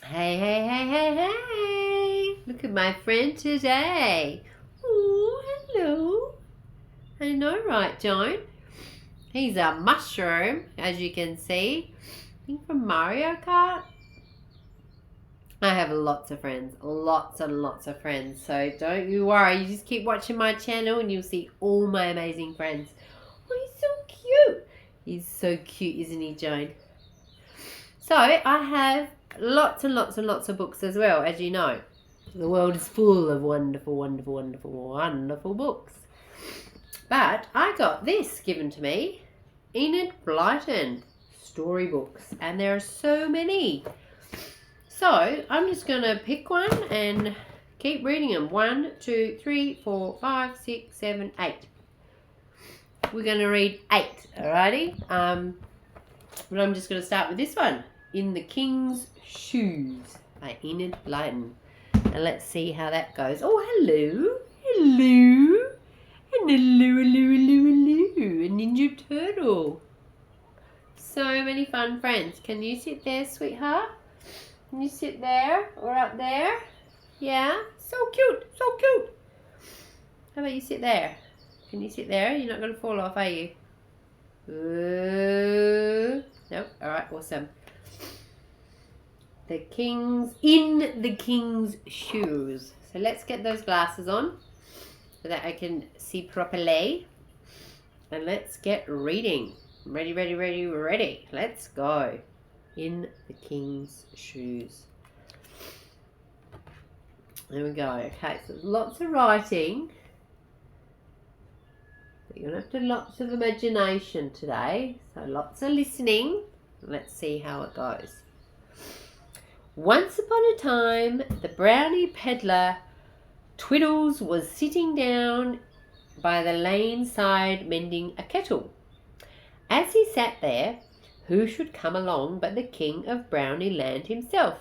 Hey, hey, hey, hey, hey. Look at my friend today. Oh, hello. I know, right, Joan? He's a mushroom, as you can see. I think from Mario Kart. I have lots of friends. Lots and lots of friends. So don't you worry. You just keep watching my channel and you'll see all my amazing friends. Oh, he's so cute. He's so cute, isn't he, Joan? So I have lots and lots and lots of books as well, as you know. The world is full of wonderful, wonderful, wonderful, wonderful books. But I got this given to me, Enid Blyton storybooks, and there are so many. So I'm just going to pick one and keep reading them. 1, 2, 3, 4, 5, 6, 7, 8. We're going to read 8, alrighty? But I'm just going to start with this one, In the King's Shoes by Enid Blyton. And let's see how that goes. Oh, hello. Hello. And hello, hello, hello, hello. A Ninja Turtle. So many fun friends. Can you sit there, sweetheart? Can you sit there or up there? Yeah? So cute. So cute. How about you sit there? Can you sit there? You're not going to fall off, are you? Nope. Alright, awesome. In the King's Shoes. So let's get those glasses on so that I can see properly. And let's get reading. Ready, ready, ready, ready. Let's go. In the King's Shoes. There we go. Okay, so lots of writing. But you're going to have to do lots of imagination today. So lots of listening. Let's see how it goes. Once upon a time, the brownie peddler Twiddles was sitting down by the lane side mending a kettle. As he sat there, who should come along but the King of Brownie Land himself.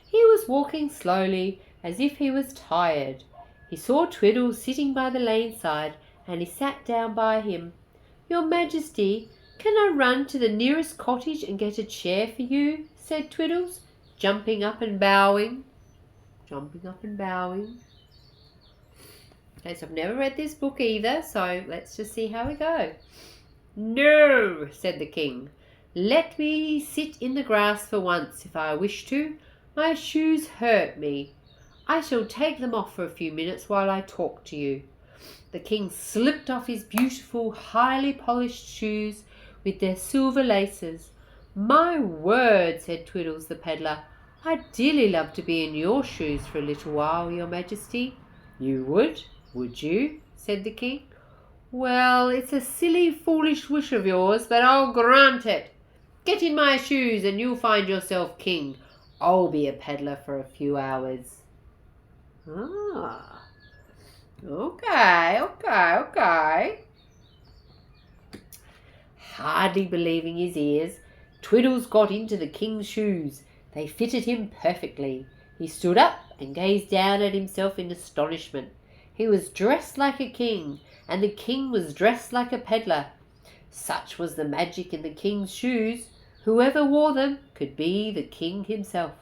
He was walking slowly, as if he was tired. He saw Twiddles sitting by the lane side, and he sat down by him. "Your Majesty, can I run to the nearest cottage and get a chair for you?" said Twiddles, jumping up and bowing. Okay, so I've never read this book either, so let's just see how we go. "No," said the king. "Let me sit in the grass for once if I wish to. My shoes hurt me. I shall take them off for a few minutes while I talk to you." The king slipped off his beautiful, highly polished shoes with their silver laces. "My word," said Twiddles the peddler, "I'd dearly love to be in your shoes for a little while, Your Majesty." "You would you?" said the king. "Well, it's a silly, foolish wish of yours, but I'll grant it. Get in my shoes and you'll find yourself king. I'll be a peddler for a few hours." Ah, okay. Hardly believing his ears, Twiddles got into the king's shoes. They fitted him perfectly. He stood up and gazed down at himself in astonishment. He was dressed like a king, and the king was dressed like a peddler. Such was the magic in the king's shoes. Whoever wore them could be the king himself.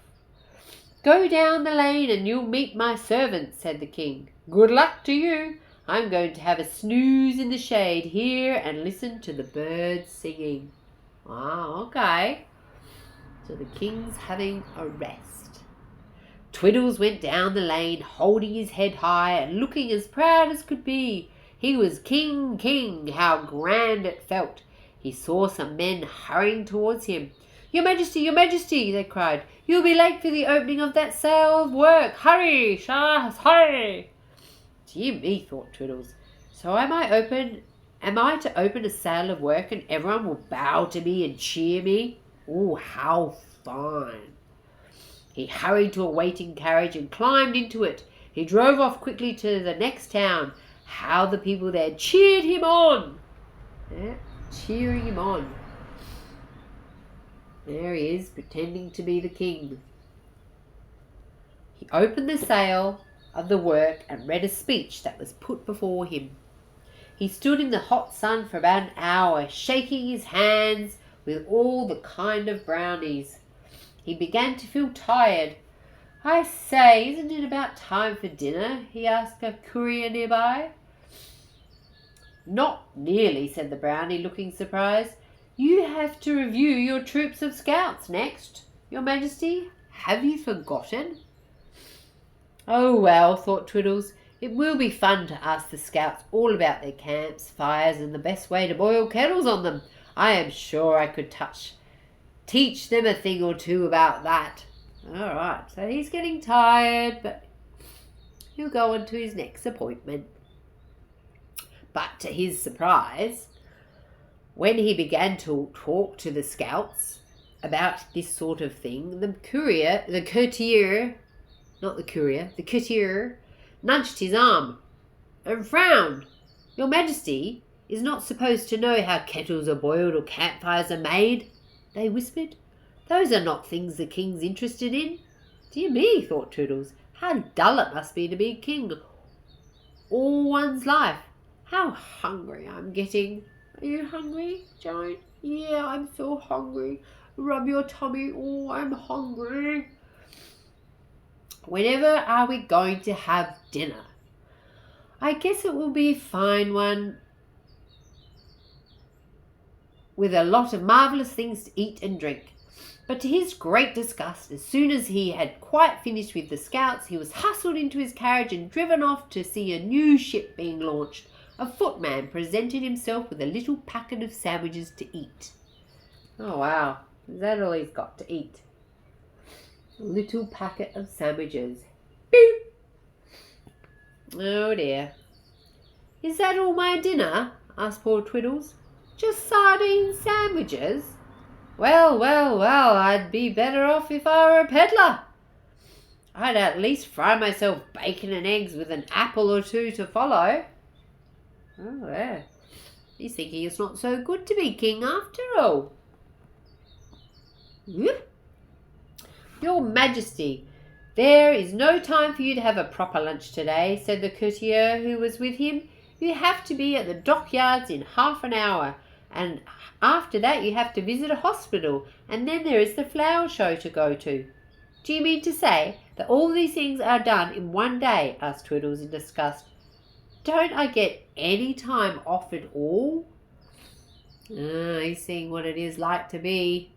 "Go down the lane and you'll meet my servants," said the king. "Good luck to you. I'm going to have a snooze in the shade here and listen to the birds singing." Wow, okay. So the king's having a rest. Twiddles went down the lane, holding his head high and looking as proud as could be. He was king, how grand it felt. He saw some men hurrying towards him. Your Majesty, they cried. "You'll be late for the opening of that sale of work. Hurry, Shahs, hurry." Dear me, thought Twiddles. So am I to open a sale of work and everyone will bow to me and cheer me? Oh, how fine. He hurried to a waiting carriage and climbed into it. He drove off quickly to the next town. How the people there cheered him on! Yeah, cheering him on. There he is, pretending to be the king. He opened the sale of the work and read a speech that was put before him. He stood in the hot sun for about an hour, shaking his hands with all the kind of brownies. He began to feel tired. "I say, isn't it about time for dinner?" he asked a courier nearby. "Not nearly," said the brownie, looking surprised. "You have to review your troops of scouts next, Your Majesty. Have you forgotten?" "Oh well," thought Twiddles, "it will be fun to ask the scouts all about their camps, fires, and the best way to boil kettles on them. I am sure I could teach them a thing or two about that." All right, so he's getting tired, but he'll go on to his next appointment. But to his surprise, when he began to talk to the scouts about this sort of thing, the courtier nudged his arm and frowned. "Your Majesty is not supposed to know how kettles are boiled or campfires are made," they whispered. "Those are not things the king's interested in." Dear me, thought Toodles, how dull it must be to be king all one's life. How hungry I'm getting. Are you hungry, Joan? Yeah, I'm so hungry. Rub your tummy. Oh, I'm hungry. "Whenever are we going to have dinner?" "I guess it will be a fine one with a lot of marvellous things to eat and drink." But to his great disgust, as soon as he had quite finished with the scouts, he was hustled into his carriage and driven off to see a new ship being launched. A footman presented himself with a little packet of sandwiches to eat. Oh wow, is that all he's got to eat? A little packet of sandwiches. Boop! Oh dear. "Is that all my dinner?" asked poor Twiddles. "Just sardine sandwiches? Well, well, well, I'd be better off if I were a peddler. I'd at least fry myself bacon and eggs with an apple or two to follow." Oh, yeah. He's thinking it's not so good to be king after all. "Your Majesty, there is no time for you to have a proper lunch today," said the courtier who was with him. "You have to be at the dockyards in half an hour, and after that you have to visit a hospital, and then there is the flower show to go to." "Do you mean to say that all these things are done in one day?" asked Twiddles in disgust. "Don't I get any time off at all?" He's seeing what it is like to be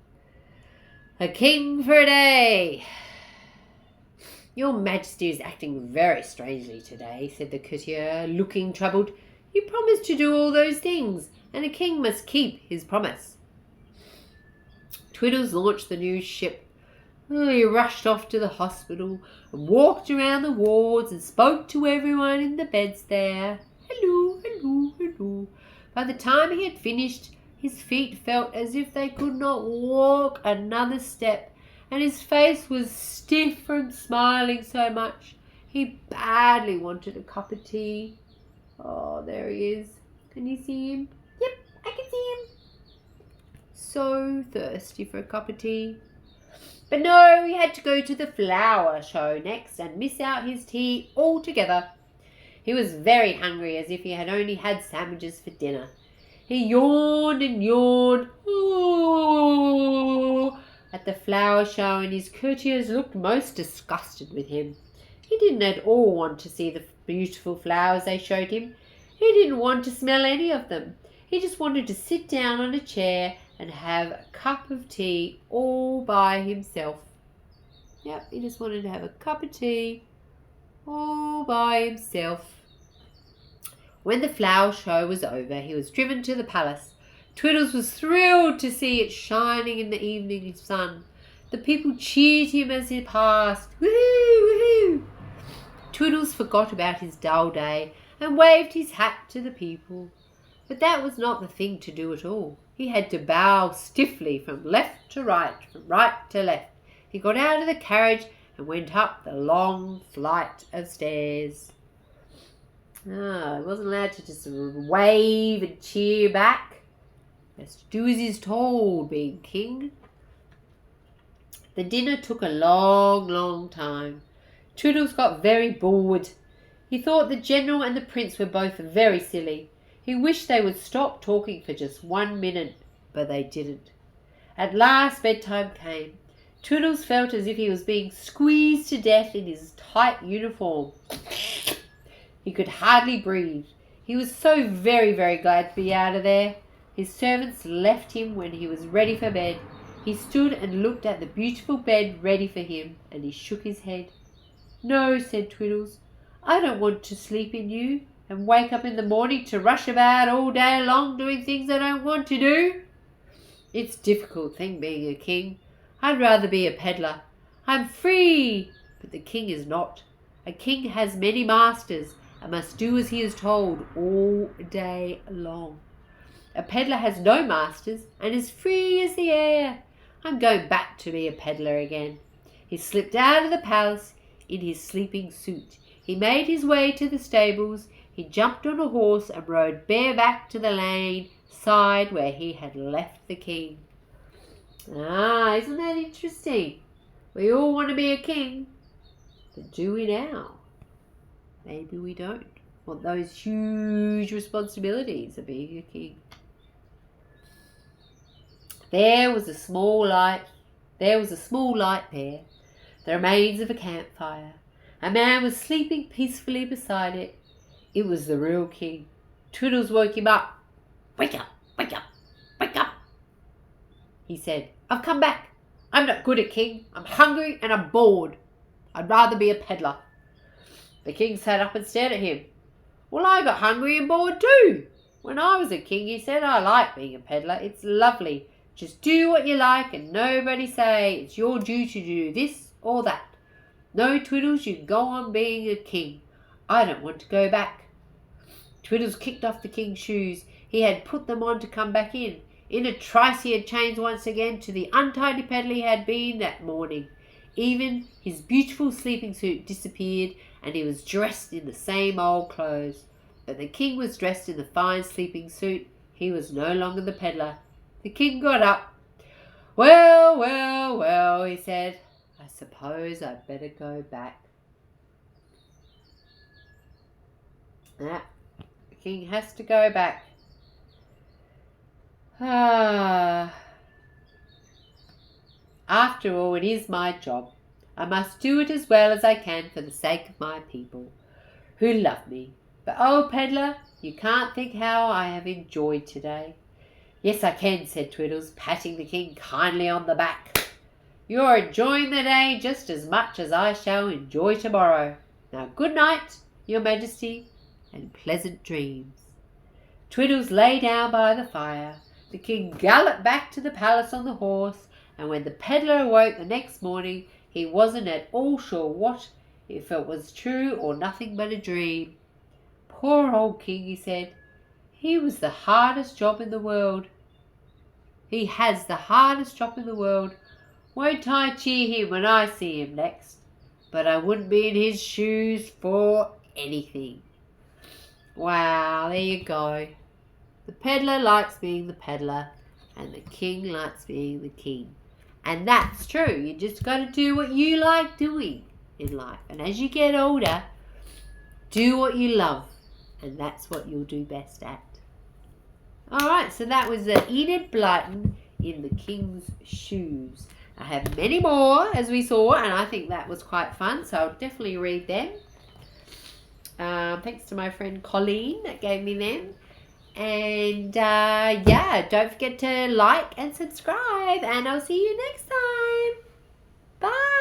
a king for a day. "Your Majesty is acting very strangely today," said the courtier, looking troubled. "You promised to do all those things, and a king must keep his promise." Twiddles launched the new ship. He rushed off to the hospital and walked around the wards and spoke to everyone in the beds there. Hello, hello, hello. By the time he had finished, his feet felt as if they could not walk another step, and his face was stiff from smiling so much. He badly wanted a cup of tea. Oh, there he is. Can you see him? Yep, I can see him. So thirsty for a cup of tea. But no, he had to go to the flower show next and miss out his tea altogether. He was very hungry, as if he had only had sandwiches for dinner. He yawned and yawned at the flower show, and his courtiers looked most disgusted with him. He didn't at all want to see the beautiful flowers they showed him. He didn't want to smell any of them. He just wanted to sit down on a chair and have a cup of tea all by himself. Yep, he just wanted to have a cup of tea all by himself. When the flower show was over, he was driven to the palace. Twiddles was thrilled to see it shining in the evening sun. The people cheered him as he passed. Woohoo! Woohoo! Twiddles forgot about his dull day and waved his hat to the people. But that was not the thing to do at all. He had to bow stiffly from left to right, from right to left. He got out of the carriage and went up the long flight of stairs. He wasn't allowed to just wave and cheer back. He has to do as he's told, being king. The dinner took a long, long time. Twiddles got very bored. He thought the general and the prince were both very silly. He wished they would stop talking for just 1 minute, but they didn't. At last bedtime came. Twiddles felt as if he was being squeezed to death in his tight uniform. He could hardly breathe. He was so very, very glad to be out of there. His servants left him when he was ready for bed. He stood and looked at the beautiful bed ready for him, and he shook his head. "No," said Twiddles, "I don't want to sleep in you and wake up in the morning to rush about all day long doing things I don't want to do. It's a difficult thing being a king. I'd rather be a peddler. I'm free, but the king is not. A king has many masters and must do as he is told all day long. A peddler has no masters and is free as the air. I'm going back to be a peddler again." He slipped out of the palace in his sleeping suit. He made his way to the stables. He jumped on a horse and rode bareback to the lane side where he had left the king. Isn't that interesting? We all want to be a king, but do we now? Maybe we don't want those huge responsibilities of being a king. There was a small light there, the remains of a campfire. A man was sleeping peacefully beside it. It was the real king. Twiddles woke him up. "Wake up, wake up, wake up," he said. "I've come back. I'm not good at king. I'm hungry and I'm bored. I'd rather be a peddler." The king sat up and stared at him. "Well, I got hungry and bored too. When I was a king," he said, "I like being a peddler. It's lovely. Just do what you like and nobody say it's your duty to do this or that. No, Twiddles, you go on being a king. I don't want to go back." Twiddles kicked off the king's shoes. He had put them on to come back in. In a trice he had changed once again to the untidy peddler he had been that morning. Even his beautiful sleeping suit disappeared and he was dressed in the same old clothes. But the king was dressed in the fine sleeping suit. He was no longer the peddler. The king got up. Well, well, well," he said. "I suppose I'd better go back." The king has to go back. After all, it is my job. I must do it as well as I can for the sake of my people, who love me. But, oh, peddler, you can't think how I have enjoyed today." "Yes, I can," said Twiddles, patting the king kindly on the back. "You're enjoying the day just as much as I shall enjoy tomorrow. Now, good night, your majesty, and pleasant dreams." Twiddles lay down by the fire. The king galloped back to the palace on the horse, and when the peddler awoke the next morning, he wasn't at all sure if it was true or nothing but a dream. "Poor old king," he said. "He was the hardest job in the world. He has the hardest job in the world. Won't I cheer him when I see him next? But I wouldn't be in his shoes for anything." Wow, there you go. The peddler likes being the peddler, and the king likes being the king. And that's true. You just got to do what you like doing in life. And as you get older, do what you love. And that's what you'll do best at. Alright, so that was Enid Blyton in the King's Shoes. I have many more, as we saw, and I think that was quite fun, so I'll definitely read them. Thanks to my friend Colleen that gave me them. And yeah, don't forget to like and subscribe, and I'll see you next time. Bye.